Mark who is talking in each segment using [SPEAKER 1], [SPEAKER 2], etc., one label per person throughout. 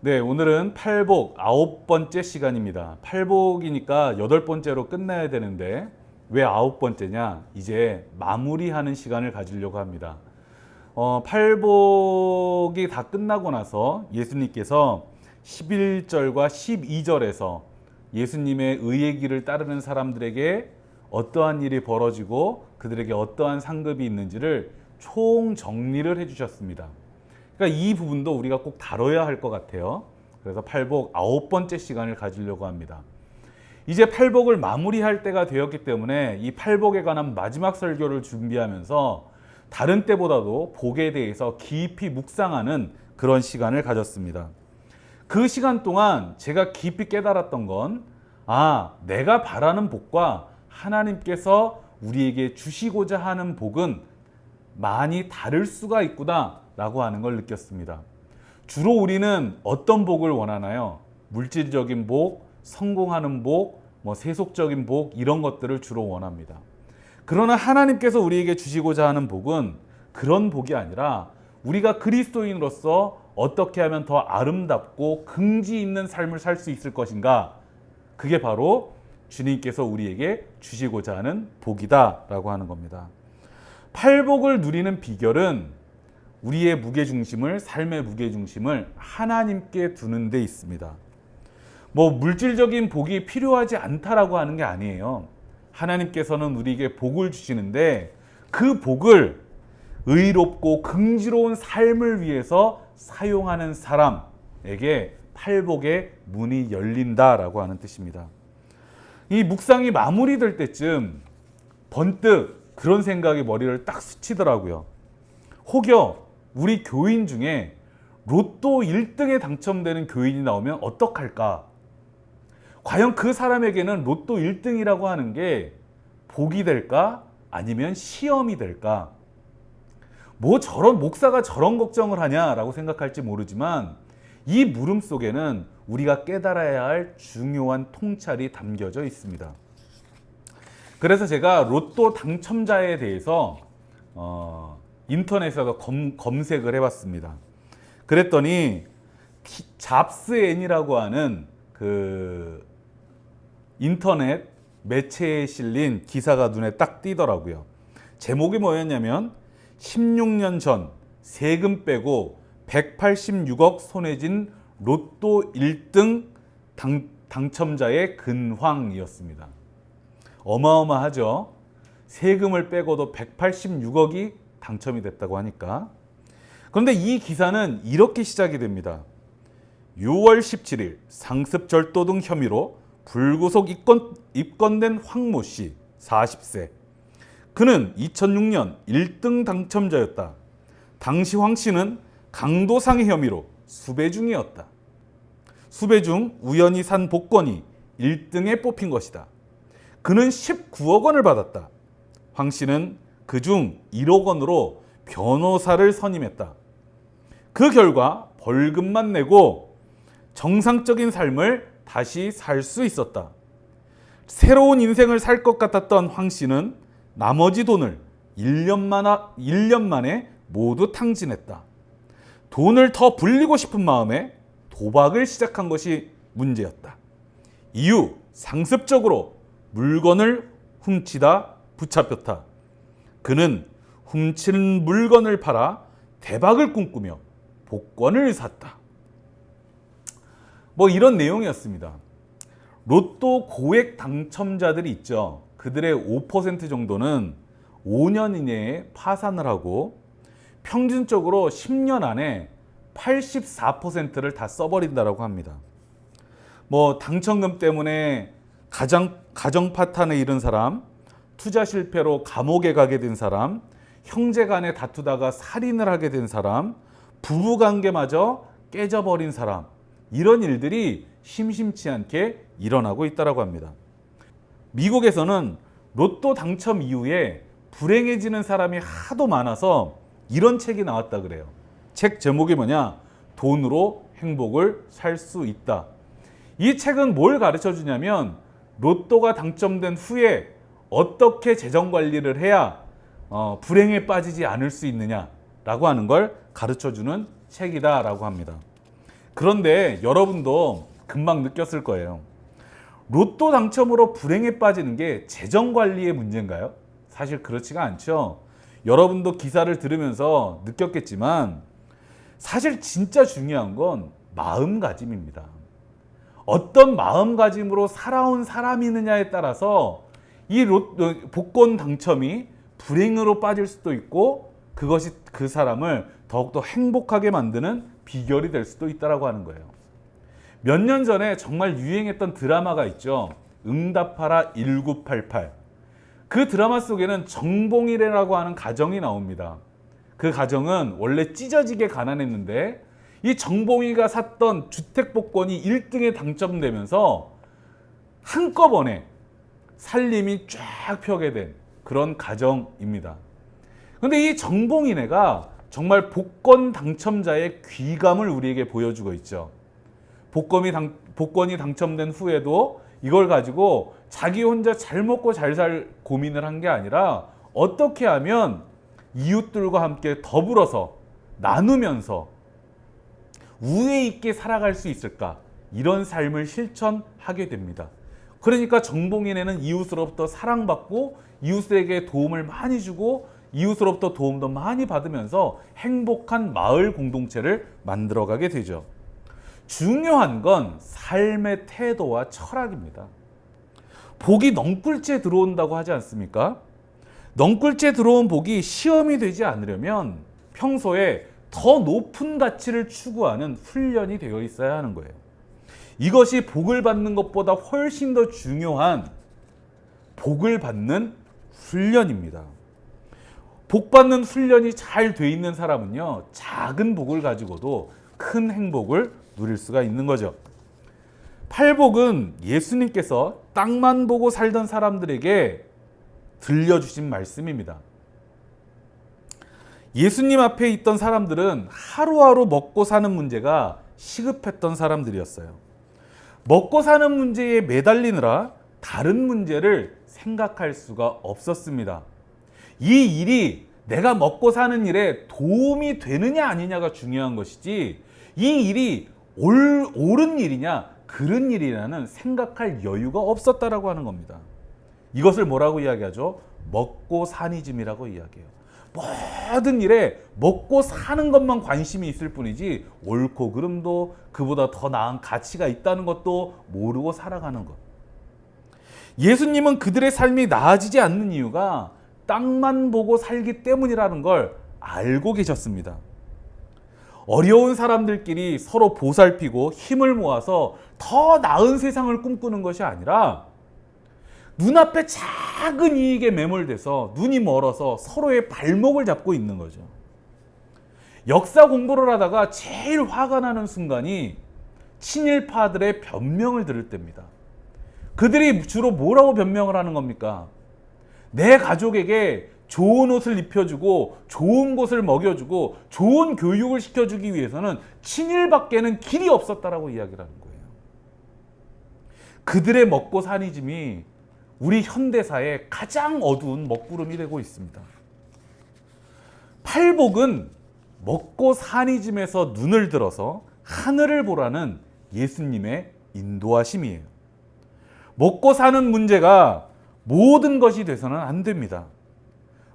[SPEAKER 1] 네, 오늘은 팔복 9번째 시간입니다. 팔복이니까 8번째로 끝나야 되는데 왜 9번째냐? 이제 마무리하는 시간을 가지려고 합니다. 팔복이 다 끝나고 나서 예수님께서 11절과 12절에서 예수님의 의의 길을 따르는 사람들에게 어떠한 일이 벌어지고 그들에게 어떠한 상급이 있는지를 총정리를 해주셨습니다. 그러니까 이 부분도 우리가 꼭 다뤄야 할 것 같아요. 그래서 팔복 9번째 시간을 가지려고 합니다. 이제 팔복을 마무리할 때가 되었기 때문에 이 팔복에 관한 마지막 설교를 준비하면서 다른 때보다도 복에 대해서 깊이 묵상하는 그런 시간을 가졌습니다. 그 시간 동안 제가 깊이 깨달았던 건 내가 바라는 복과 하나님께서 우리에게 주시고자 하는 복은 많이 다를 수가 있구나 라고 하는 걸 느꼈습니다. 주로 우리는 어떤 복을 원하나요? 물질적인 복, 성공하는 복, 세속적인 복 이런 것들을 주로 원합니다. 그러나 하나님께서 우리에게 주시고자 하는 복은 그런 복이 아니라 우리가 그리스도인으로서 어떻게 하면 더 아름답고 긍지 있는 삶을 살 수 있을 것인가? 그게 바로 주님께서 우리에게 주시고자 하는 복이다라고 하는 겁니다. 팔복을 누리는 비결은 우리의 무게중심을, 삶의 무게중심을 하나님께 두는 데 있습니다. 물질적인 복이 필요하지 않다라고 하는 게 아니에요. 하나님께서는 우리에게 복을 주시는데 그 복을 의롭고 긍지로운 삶을 위해서 사용하는 사람에게 팔복의 문이 열린다라고 하는 뜻입니다. 이 묵상이 마무리될 때쯤 번뜩 그런 생각이 머리를 딱 스치더라고요. 혹여 우리 교인 중에 로또 1등에 당첨되는 교인이 나오면 어떡할까? 과연 그 사람에게는 로또 1등이라고 하는 게 복이 될까? 아니면 시험이 될까? 저런 목사가 저런 걱정을 하냐라고 생각할지 모르지만 이 물음 속에는 우리가 깨달아야 할 중요한 통찰이 담겨져 있습니다. 그래서 제가 로또 당첨자에 대해서 인터넷에서 검색을 해봤습니다. 그랬더니 잡스N이라고 하는 그 인터넷 매체에 실린 기사가 눈에 딱 띄더라고요. 제목이 뭐였냐면 16년 전 세금 빼고 186억 손해진 로또 1등 당첨자의 근황이었습니다. 어마어마하죠. 세금을 빼고도 186억이 당첨이 됐다고 하니까. 그런데 이 기사는 이렇게 시작이 됩니다. 6월 17일 상습절도 등 혐의로 불구속 입건된 황모 씨 40세. 그는 2006년 1등 당첨자였다. 당시 황 씨는 강도상해 혐의로 수배 중이었다. 수배 중 우연히 산 복권이 1등에 뽑힌 것이다. 그는 19억 원을 받았다. 황 씨는 그중 1억 원으로 변호사를 선임했다. 그 결과 벌금만 내고 정상적인 삶을 다시 살 수 있었다. 새로운 인생을 살 것 같았던 황 씨는 나머지 돈을 1년 만에 모두 탕진했다. 돈을 더 불리고 싶은 마음에 도박을 시작한 것이 문제였다. 이후 상습적으로 물건을 훔치다 붙잡혔다. 그는 훔친 물건을 팔아 대박을 꿈꾸며 복권을 샀다. 이런 내용이었습니다. 로또 고액 당첨자들이 있죠. 그들의 5% 정도는 5년 이내에 파산을 하고 평균적으로 10년 안에 84%를 다 써버린다고 합니다. 당첨금 때문에 가정 파탄에 이른 사람, 투자 실패로 감옥에 가게 된 사람, 형제 간에 다투다가 살인을 하게 된 사람, 부부관계마저 깨져버린 사람, 이런 일들이 심심치 않게 일어나고 있다고 합니다. 미국에서는 로또 당첨 이후에 불행해지는 사람이 하도 많아서 이런 책이 나왔다 그래요. 책 제목이 뭐냐? 돈으로 행복을 살 수 있다. 이 책은 뭘 가르쳐 주냐면 로또가 당첨된 후에 어떻게 재정 관리를 해야 불행에 빠지지 않을 수 있느냐라고 하는 걸 가르쳐 주는 책이다라고 합니다. 그런데 여러분도 금방 느꼈을 거예요. 로또 당첨으로 불행에 빠지는 게 재정 관리의 문제인가요? 사실 그렇지가 않죠. 여러분도 기사를 들으면서 느꼈겠지만 사실 진짜 중요한 건 마음가짐입니다. 어떤 마음가짐으로 살아온 사람이느냐에 따라서 이 복권 당첨이 불행으로 빠질 수도 있고 그것이 그 사람을 더욱더 행복하게 만드는 비결이 될 수도 있다고 하는 거예요. 몇 년 전에 정말 유행했던 드라마가 있죠. 응답하라 1988. 그 드라마 속에는 정봉이라고 하는 가정이 나옵니다. 그 가정은 원래 찢어지게 가난했는데 이 정봉이가 샀던 주택복권이 1등에 당첨되면서 한꺼번에 살림이 쫙 펴게 된 그런 가정입니다. 그런데 이 정봉이네가 정말 복권 당첨자의 귀감을 우리에게 보여주고 있죠. 복권이 당첨된 후에도 이걸 가지고 자기 혼자 잘 먹고 잘 살 고민을 한 게 아니라 어떻게 하면 이웃들과 함께 더불어서 나누면서 우애 있게 살아갈 수 있을까? 이런 삶을 실천하게 됩니다. 그러니까 정봉인에는 이웃으로부터 사랑받고 이웃에게 도움을 많이 주고 이웃으로부터 도움도 많이 받으면서 행복한 마을 공동체를 만들어가게 되죠. 중요한 건 삶의 태도와 철학입니다. 복이 넝쿨째 들어온다고 하지 않습니까? 넝쿨째 들어온 복이 시험이 되지 않으려면 평소에 더 높은 가치를 추구하는 훈련이 되어 있어야 하는 거예요. 이것이 복을 받는 것보다 훨씬 더 중요한 복을 받는 훈련입니다. 복 받는 훈련이 잘 돼 있는 사람은요, 작은 복을 가지고도 큰 행복을 누릴 수가 있는 거죠. 팔복은 예수님께서 땅만 보고 살던 사람들에게 들려주신 말씀입니다. 예수님 앞에 있던 사람들은 하루하루 먹고 사는 문제가 시급했던 사람들이었어요. 먹고 사는 문제에 매달리느라 다른 문제를 생각할 수가 없었습니다. 이 일이 내가 먹고 사는 일에 도움이 되느냐 아니냐가 중요한 것이지 이 일이 옳은 일이냐 그른 일이냐는 생각할 여유가 없었다라고 하는 겁니다. 이것을 뭐라고 이야기하죠? 먹고 사니즘이라고 이야기해요. 모든 일에 먹고 사는 것만 관심이 있을 뿐이지 옳고 그름도 그보다 더 나은 가치가 있다는 것도 모르고 살아가는 것. 예수님은 그들의 삶이 나아지지 않는 이유가 땅만 보고 살기 때문이라는 걸 알고 계셨습니다. 어려운 사람들끼리 서로 보살피고 힘을 모아서 더 나은 세상을 꿈꾸는 것이 아니라 눈앞에 작은 이익에 매몰돼서 눈이 멀어서 서로의 발목을 잡고 있는 거죠. 역사 공부를 하다가 제일 화가 나는 순간이 친일파들의 변명을 들을 때입니다. 그들이 주로 뭐라고 변명을 하는 겁니까? 내 가족에게 좋은 옷을 입혀주고 좋은 곳을 먹여주고 좋은 교육을 시켜주기 위해서는 친일밖에는 길이 없었다라고 이야기를 하는 거예요. 그들의 먹고 사니즘이 우리 현대사의 가장 어두운 먹구름이 되고 있습니다. 팔복은 먹고 사니즘에서 눈을 들어서 하늘을 보라는 예수님의 인도하심이에요. 먹고 사는 문제가 모든 것이 돼서는 안 됩니다.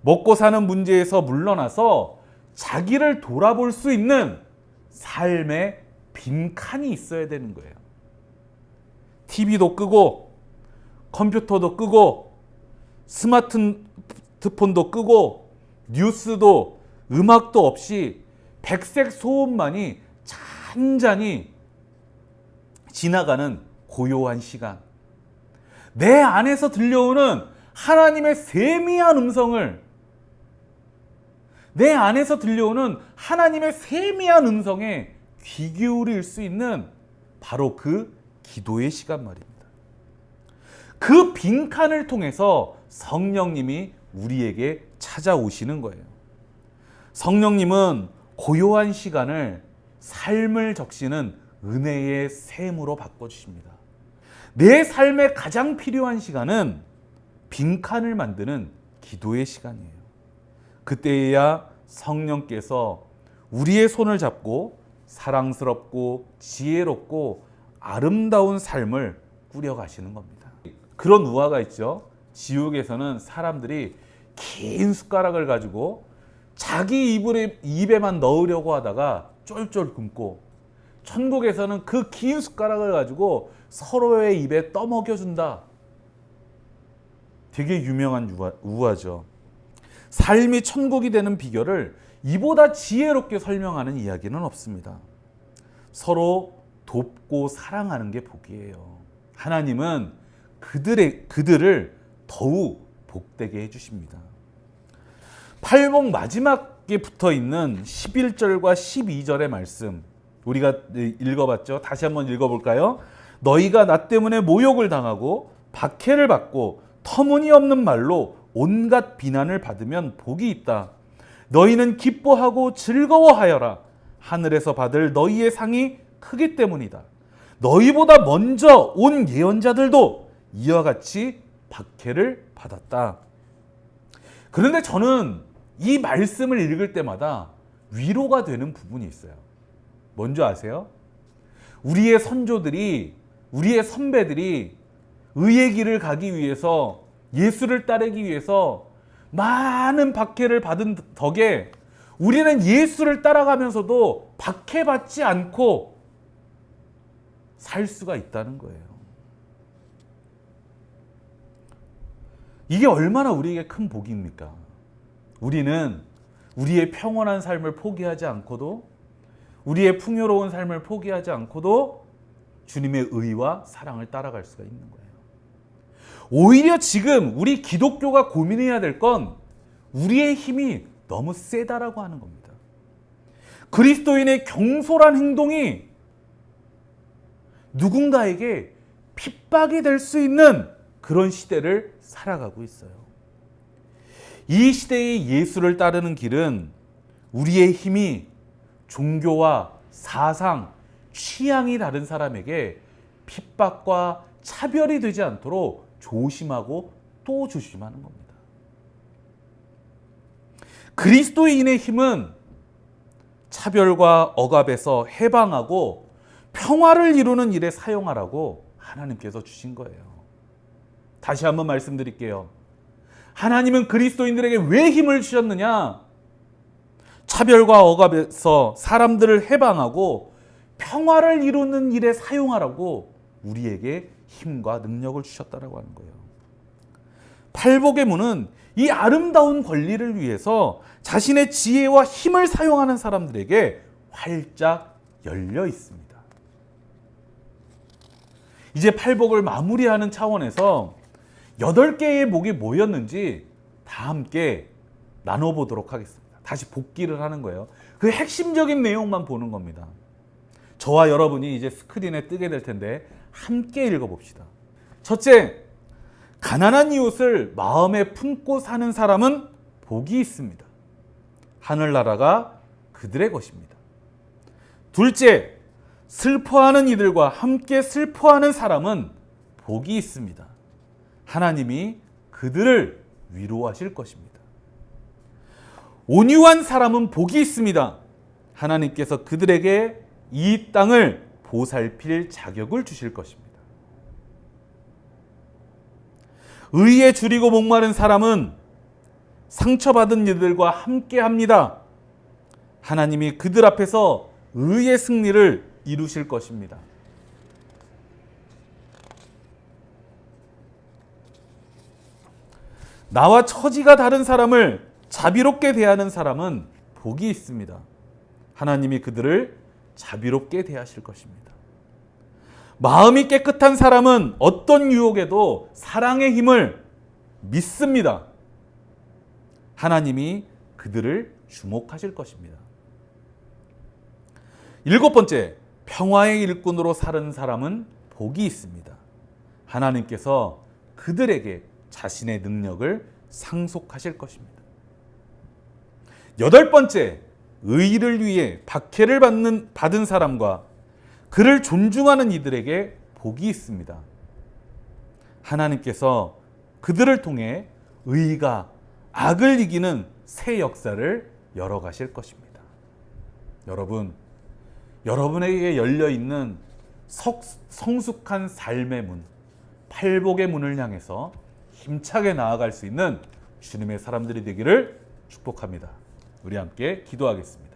[SPEAKER 1] 먹고 사는 문제에서 물러나서 자기를 돌아볼 수 있는 삶의 빈칸이 있어야 되는 거예요. TV도 끄고 컴퓨터도 끄고 스마트폰도 끄고 뉴스도 음악도 없이 백색 소음만이 잔잔히 지나가는 고요한 시간. 내 안에서 들려오는 하나님의 세미한 음성을 내 안에서 들려오는 하나님의 세미한 음성에 귀 기울일 수 있는 바로 그 기도의 시간 말입니다. 그 빈칸을 통해서 성령님이 우리에게 찾아오시는 거예요. 성령님은 고요한 시간을 삶을 적시는 은혜의 샘으로 바꿔주십니다. 내 삶에 가장 필요한 시간은 빈칸을 만드는 기도의 시간이에요. 그때야 성령께서 우리의 손을 잡고 사랑스럽고 지혜롭고 아름다운 삶을 꾸려가시는 겁니다. 그런 우화가 있죠. 지옥에서는 사람들이 긴 숟가락을 가지고 자기 입에만 넣으려고 하다가 쫄쫄 굶고, 천국에서는 그 긴 숟가락을 가지고 서로의 입에 떠먹여준다. 되게 유명한 우화죠. 삶이 천국이 되는 비결을 이보다 지혜롭게 설명하는 이야기는 없습니다. 서로 돕고 사랑하는 게 복이에요. 하나님은 그들을 더욱 복되게 해주십니다. 팔복 마지막에 붙어 있는 11절과 12절의 말씀, 우리가 읽어봤죠? 다시 한번 읽어볼까요? 너희가 나 때문에 모욕을 당하고 박해를 받고 터무니없는 말로 온갖 비난을 받으면 복이 있다. 너희는 기뻐하고 즐거워하여라. 하늘에서 받을 너희의 상이 크기 때문이다. 너희보다 먼저 온 예언자들도 이와 같이 박해를 받았다. 그런데 저는 이 말씀을 읽을 때마다 위로가 되는 부분이 있어요. 뭔지 아세요? 우리의 선조들이, 우리의 선배들이 의의 길을 가기 위해서, 예수를 따르기 위해서 많은 박해를 받은 덕에 우리는 예수를 따라가면서도 박해받지 않고 살 수가 있다는 거예요. 이게 얼마나 우리에게 큰 복입니까? 우리는 우리의 평온한 삶을 포기하지 않고도, 우리의 풍요로운 삶을 포기하지 않고도 주님의 의와 사랑을 따라갈 수가 있는 거예요. 오히려 지금 우리 기독교가 고민해야 될 건 우리의 힘이 너무 세다라고 하는 겁니다. 그리스도인의 경솔한 행동이 누군가에게 핍박이 될 수 있는 그런 시대를 살아가고 있어요. 이 시대의 예수를 따르는 길은 우리의 힘이 종교와 사상, 취향이 다른 사람에게 핍박과 차별이 되지 않도록 조심하고 또 조심하는 겁니다. 그리스도인의 힘은 차별과 억압에서 해방하고 평화를 이루는 일에 사용하라고 하나님께서 주신 거예요. 다시 한번 말씀드릴게요. 하나님은 그리스도인들에게 왜 힘을 주셨느냐? 차별과 억압에서 사람들을 해방하고 평화를 이루는 일에 사용하라고 우리에게 힘과 능력을 주셨다라고 하는 거예요. 팔복의 문은 이 아름다운 권리를 위해서 자신의 지혜와 힘을 사용하는 사람들에게 활짝 열려 있습니다. 이제 팔복을 마무리하는 차원에서 8개의 복이 뭐였는지 다 함께 나눠보도록 하겠습니다. 다시 복기를 하는 거예요. 그 핵심적인 내용만 보는 겁니다. 저와 여러분이 이제 스크린에 뜨게 될 텐데 함께 읽어봅시다. 첫째, 가난한 이웃을 마음에 품고 사는 사람은 복이 있습니다. 하늘나라가 그들의 것입니다. 둘째, 슬퍼하는 이들과 함께 슬퍼하는 사람은 복이 있습니다. 하나님이 그들을 위로하실 것입니다. 온유한 사람은 복이 있습니다. 하나님께서 그들에게 이 땅을 보살필 자격을 주실 것입니다. 의에 줄이고 목마른 사람은 상처받은 이들과 함께합니다. 하나님이 그들 앞에서 의의 승리를 이루실 것입니다. 나와 처지가 다른 사람을 자비롭게 대하는 사람은 복이 있습니다. 하나님이 그들을 자비롭게 대하실 것입니다. 마음이 깨끗한 사람은 어떤 유혹에도 사랑의 힘을 믿습니다. 하나님이 그들을 주목하실 것입니다. 7번째, 평화의 일꾼으로 사는 사람은 복이 있습니다. 하나님께서 그들에게 자신의 능력을 상속하실 것입니다. 8번째, 의를 위해 박해를 받은 사람과 그를 존중하는 이들에게 복이 있습니다. 하나님께서 그들을 통해 의가 악을 이기는 새 역사를 열어가실 것입니다. 여러분, 여러분에게 열려 있는 성숙한 삶의 문, 팔복의 문을 향해서 힘차게 나아갈 수 있는 주님의 사람들이 되기를 축복합니다. 우리 함께 기도하겠습니다.